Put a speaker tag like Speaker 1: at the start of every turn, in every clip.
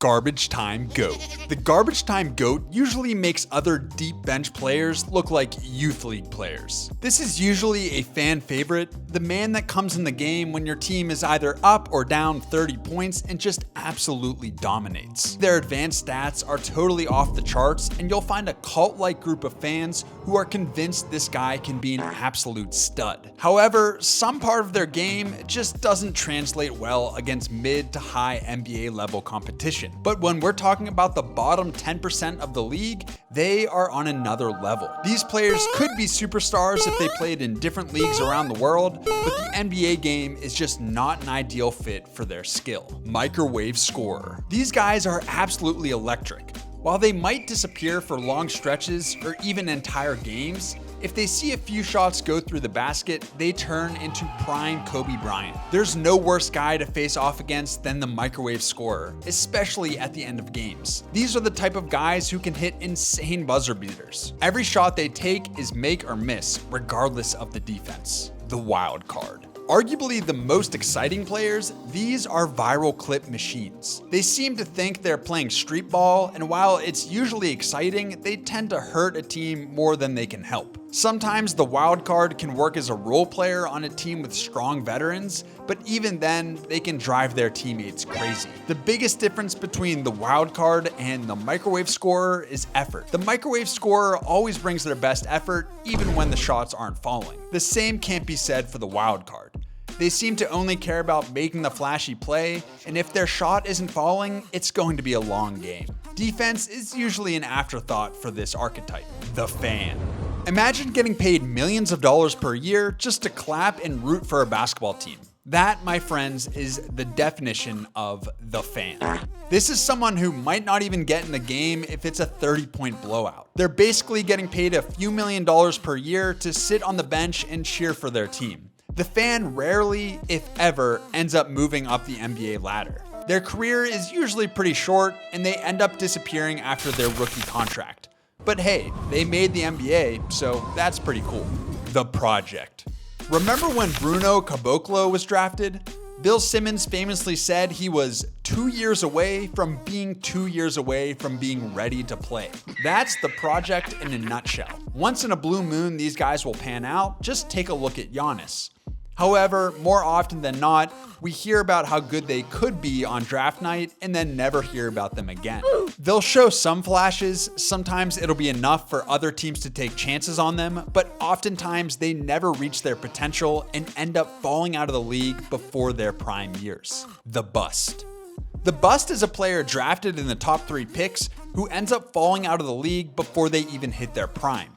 Speaker 1: Garbage Time GOAT. The Garbage Time GOAT usually makes other deep bench players look like youth league players. This is usually a fan favorite, the man that comes in the game when your team is either up or down 30 points and just absolutely dominates. Their advanced stats are totally off the charts, and you'll find a cult-like group of fans who are convinced this guy can be an absolute stud. However, some part of their game just doesn't translate well against mid to high NBA level competition. But when we're talking about the bottom 10% of the league, they are on another level. These players could be superstars if they played in different leagues around the world, but the NBA game is just not an ideal fit for their skill. Microwave scorer. These guys are absolutely electric. While they might disappear for long stretches or even entire games, if they see a few shots go through the basket, they turn into prime Kobe Bryant. There's no worse guy to face off against than the microwave scorer, especially at the end of games. These are the type of guys who can hit insane buzzer beaters. Every shot they take is make or miss, regardless of the defense. The wild card. Arguably the most exciting players, these are viral clip machines. They seem to think they're playing street ball, and while it's usually exciting, they tend to hurt a team more than they can help. Sometimes the wild card can work as a role player on a team with strong veterans, but even then, they can drive their teammates crazy. The biggest difference between the wild card and the microwave scorer is effort. The microwave scorer always brings their best effort, even when the shots aren't falling. The same can't be said for the wild card. They seem to only care about making the flashy play, and if their shot isn't falling, it's going to be a long game. Defense is usually an afterthought for this archetype. The fan. Imagine getting paid millions of dollars per year just to clap and root for a basketball team. That, my friends, is the definition of the fan. This is someone who might not even get in the game if it's a 30-point blowout. They're basically getting paid a few $1,000,000 per year to sit on the bench and cheer for their team. The fan rarely, if ever, ends up moving up the NBA ladder. Their career is usually pretty short, and they end up disappearing after their rookie contract. But hey, they made the NBA, so that's pretty cool. The project. Remember when Bruno Caboclo was drafted? Bill Simmons famously said he was 2 years away from being 2 years away from being ready to play. That's the project in a nutshell. Once in a blue moon, these guys will pan out. Just take a look at Giannis. However, more often than not, we hear about how good they could be on draft night and then never hear about them again. They'll show some flashes, sometimes it'll be enough for other teams to take chances on them, but oftentimes they never reach their potential and end up falling out of the league before their prime years. The bust. The bust is a player drafted in the top 3 picks who ends up falling out of the league before they even hit their prime.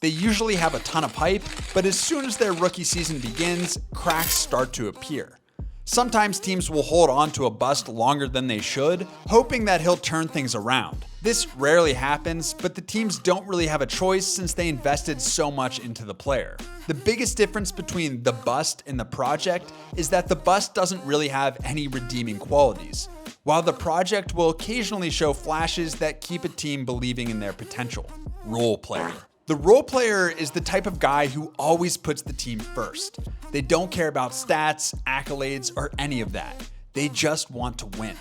Speaker 1: They usually have a ton of hype, but as soon as their rookie season begins, cracks start to appear. Sometimes teams will hold on to a bust longer than they should, hoping that he'll turn things around. This rarely happens, but the teams don't really have a choice since they invested so much into the player. The biggest difference between the bust and the project is that the bust doesn't really have any redeeming qualities, while the project will occasionally show flashes that keep a team believing in their potential. Role player. The role player is the type of guy who always puts the team first. They don't care about stats, accolades, or any of that. They just want to win.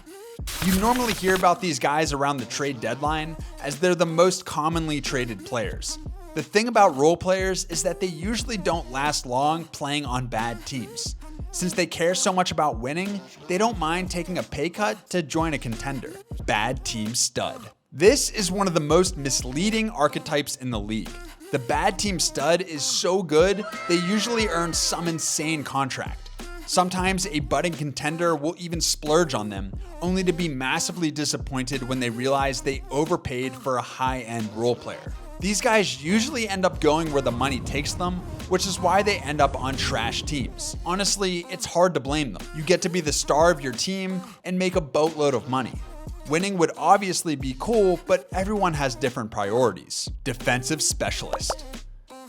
Speaker 1: You normally hear about these guys around the trade deadline, as they're the most commonly traded players. The thing about role players is that they usually don't last long playing on bad teams. Since they care so much about winning, they don't mind taking a pay cut to join a contender. Bad team stud. This is one of the most misleading archetypes in the league. The bad team stud is so good, they usually earn some insane contract. Sometimes a budding contender will even splurge on them, only to be massively disappointed when they realize they overpaid for a high-end role player. These guys usually end up going where the money takes them, which is why they end up on trash teams. Honestly, it's hard to blame them. You get to be the star of your team and make a boatload of money. Winning would obviously be cool, but everyone has different priorities. Defensive specialist.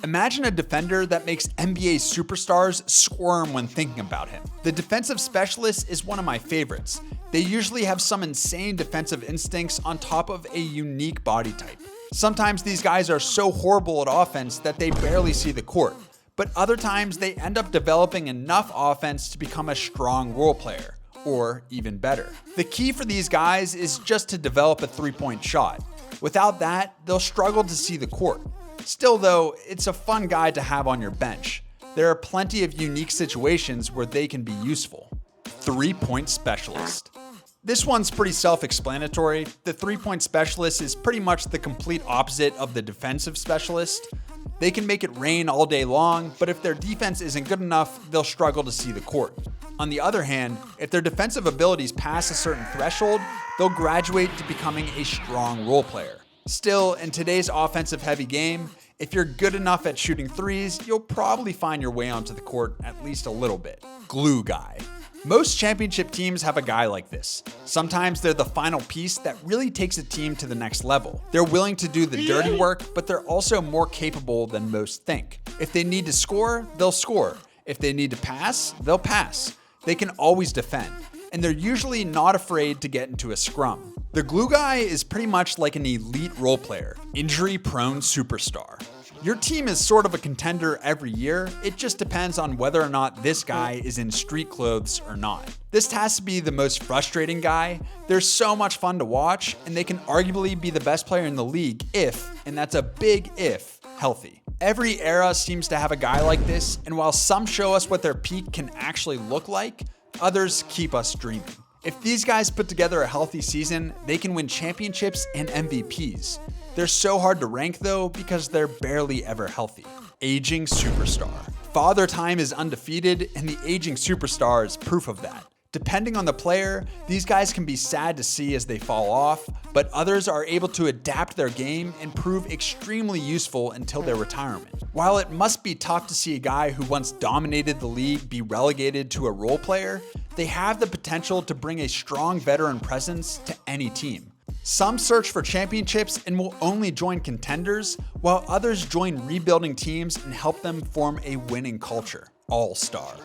Speaker 1: Imagine a defender that makes NBA superstars squirm when thinking about him. The defensive specialist is one of my favorites. They usually have some insane defensive instincts on top of a unique body type. Sometimes these guys are so horrible at offense that they barely see the court, but other times they end up developing enough offense to become a strong role player. or even better. The key for these guys is just to develop a three-point shot. Without that, they'll struggle to see the court. Still though, it's a fun guy to have on your bench. There are plenty of unique situations where they can be useful. Three-point specialist. This one's pretty self-explanatory. The three-point specialist is pretty much the complete opposite of the defensive specialist. They can make it rain all day long, but if their defense isn't good enough, they'll struggle to see the court. On the other hand, if their defensive abilities pass a certain threshold, they'll graduate to becoming a strong role player. Still, in today's offensive-heavy game, if you're good enough at shooting threes, you'll probably find your way onto the court at least a little bit. Glue guy. Most championship teams have a guy like this. Sometimes they're the final piece that really takes a team to the next level. They're willing to do the dirty work, but they're also more capable than most think. If they need to score, they'll score. If they need to pass, they'll pass. They can always defend, and they're usually not afraid to get into a scrum. The glue guy is pretty much like an elite role player, injury-prone superstar. Your team is sort of a contender every year. It just depends on whether or not this guy is in street clothes or not. This has to be the most frustrating guy. They're so much fun to watch, and they can arguably be the best player in the league if, and that's a big if, healthy. Every era seems to have a guy like this, and while some show us what their peak can actually look like, others keep us dreaming. If these guys put together a healthy season, they can win championships and MVPs. They're so hard to rank though because they're barely ever healthy. Aging superstar. Father Time is undefeated, and the aging superstar is proof of that. Depending on the player, these guys can be sad to see as they fall off, but others are able to adapt their game and prove extremely useful until their retirement. While it must be tough to see a guy who once dominated the league be relegated to a role player, they have the potential to bring a strong veteran presence to any team. Some search for championships and will only join contenders, while others join rebuilding teams and help them form a winning culture. All-Star.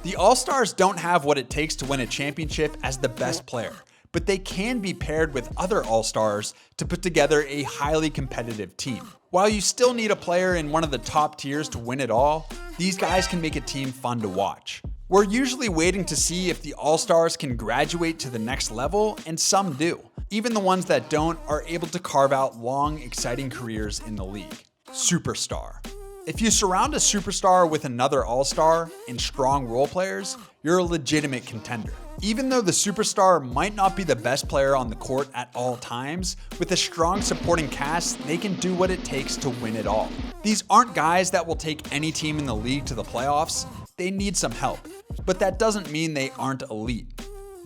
Speaker 1: The All-Stars don't have what it takes to win a championship as the best player, but they can be paired with other All-Stars to put together a highly competitive team. While you still need a player in one of the top tiers to win it all, these guys can make a team fun to watch. We're usually waiting to see if the All-Stars can graduate to the next level, and some do. Even the ones that don't are able to carve out long, exciting careers in the league. Superstar. If you surround a superstar with another all-star and strong role players, you're a legitimate contender. Even though the superstar might not be the best player on the court at all times, with a strong supporting cast, they can do what it takes to win it all. These aren't guys that will take any team in the league to the playoffs. They need some help, but that doesn't mean they aren't elite.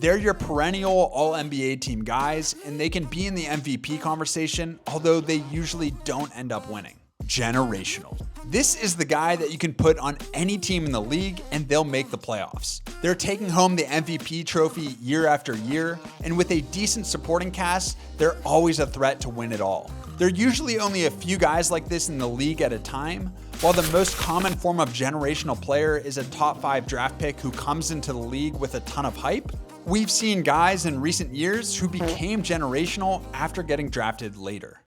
Speaker 1: They're your perennial All-NBA team guys, and they can be in the MVP conversation, although they usually don't end up winning. Generational. This is the guy that you can put on any team in the league and they'll make the playoffs. They're taking home the MVP trophy year after year, and with a decent supporting cast, they're always a threat to win it all. There are usually only a few guys like this in the league at a time. While the most common form of generational player is a top 5 draft pick who comes into the league with a ton of hype, we've seen guys in recent years who became generational after getting drafted later.